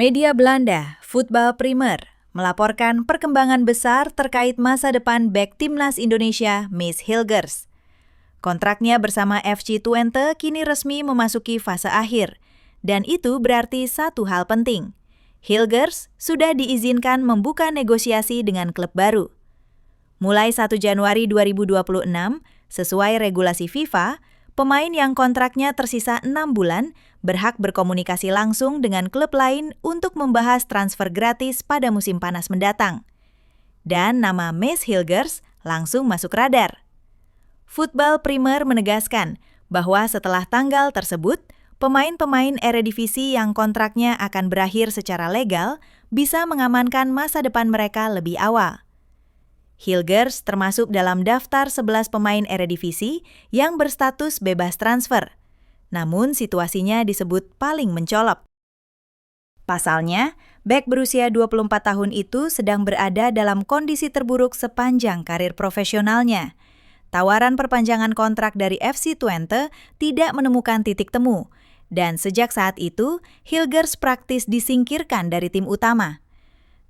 Media Belanda, Voetbal Primer, melaporkan perkembangan besar terkait masa depan bek timnas Indonesia, Miss Hilgers. Kontraknya bersama FC Twente kini resmi memasuki fase akhir, dan itu berarti satu hal penting. Hilgers sudah diizinkan membuka negosiasi dengan klub baru. Mulai 1 Januari 2026, sesuai regulasi FIFA, pemain yang kontraknya tersisa 6 bulan berhak berkomunikasi langsung dengan klub lain untuk membahas transfer gratis pada musim panas mendatang. Dan nama Miss Hilgers langsung masuk radar. Voetbal Primer menegaskan bahwa setelah tanggal tersebut, pemain-pemain Eredivisie yang kontraknya akan berakhir secara legal bisa mengamankan masa depan mereka lebih awal. Hilgers termasuk dalam daftar 11 pemain Eredivisie yang berstatus bebas transfer. Namun situasinya disebut paling mencolok. Pasalnya, bek berusia 24 tahun itu sedang berada dalam kondisi terburuk sepanjang karir profesionalnya. Tawaran perpanjangan kontrak dari FC Twente tidak menemukan titik temu, dan sejak saat itu, Hilgers praktis disingkirkan dari tim utama.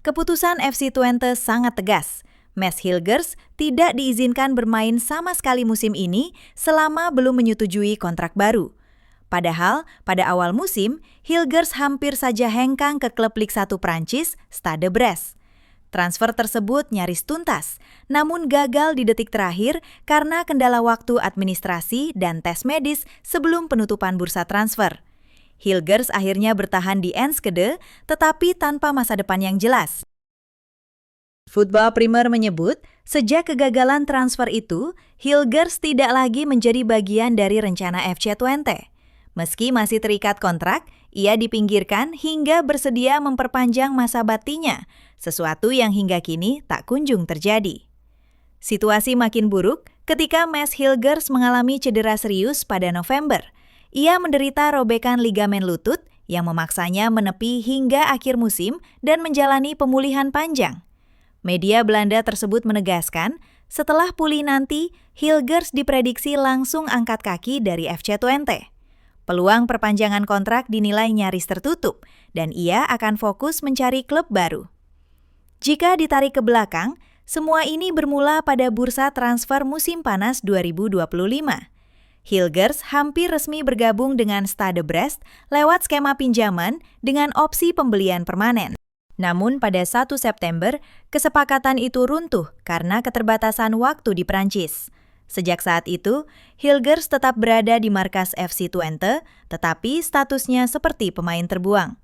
Keputusan FC Twente sangat tegas. Miss Hilgers tidak diizinkan bermain sama sekali musim ini selama belum menyetujui kontrak baru. Padahal, pada awal musim, Hilgers hampir saja hengkang ke klub Ligue 1 Prancis, Stade Brest. Transfer tersebut nyaris tuntas, namun gagal di detik terakhir karena kendala waktu administrasi dan tes medis sebelum penutupan bursa transfer. Hilgers akhirnya bertahan di Enschede, tetapi tanpa masa depan yang jelas. Voetbal Primer menyebut, sejak kegagalan transfer itu, Hilgers tidak lagi menjadi bagian dari rencana FC Twente. Meski masih terikat kontrak, ia dipinggirkan hingga bersedia memperpanjang masa baktinya, sesuatu yang hingga kini tak kunjung terjadi. Situasi makin buruk ketika Miss Hilgers mengalami cedera serius pada November. Ia menderita robekan ligamen lutut yang memaksanya menepi hingga akhir musim dan menjalani pemulihan panjang. Media Belanda tersebut menegaskan, setelah pulih nanti, Hilgers diprediksi langsung angkat kaki dari FC Twente. Peluang perpanjangan kontrak dinilai nyaris tertutup, dan ia akan fokus mencari klub baru. Jika ditarik ke belakang, semua ini bermula pada bursa transfer musim panas 2025. Hilgers hampir resmi bergabung dengan Stade Brest lewat skema pinjaman dengan opsi pembelian permanen. Namun pada 1 September, kesepakatan itu runtuh karena keterbatasan waktu di Prancis. Sejak saat itu, Hilgers tetap berada di markas FC Twente, tetapi statusnya seperti pemain terbuang.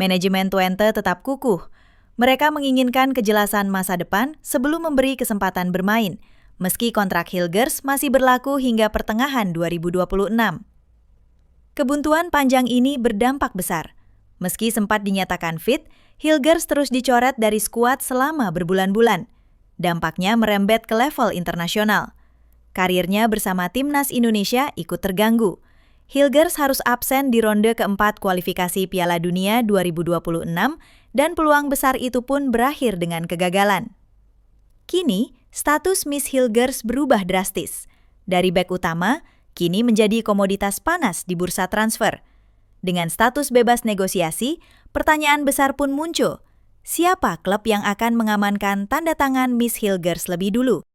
Manajemen Twente tetap kukuh. Mereka menginginkan kejelasan masa depan sebelum memberi kesempatan bermain, meski kontrak Hilgers masih berlaku hingga pertengahan 2026. Kebuntuan panjang ini berdampak besar. Meski sempat dinyatakan fit, Hilgers terus dicoret dari skuad selama berbulan-bulan. Dampaknya merembet ke level internasional. Karirnya bersama timnas Indonesia ikut terganggu. Hilgers harus absen di ronde keempat kualifikasi Piala Dunia 2026 dan peluang besar itu pun berakhir dengan kegagalan. Kini, status Miss Hilgers berubah drastis. Dari bek utama, kini menjadi komoditas panas di bursa transfer. Dengan status bebas negosiasi, pertanyaan besar pun muncul. Siapa klub yang akan mengamankan tanda tangan Miss Hilgers lebih dulu?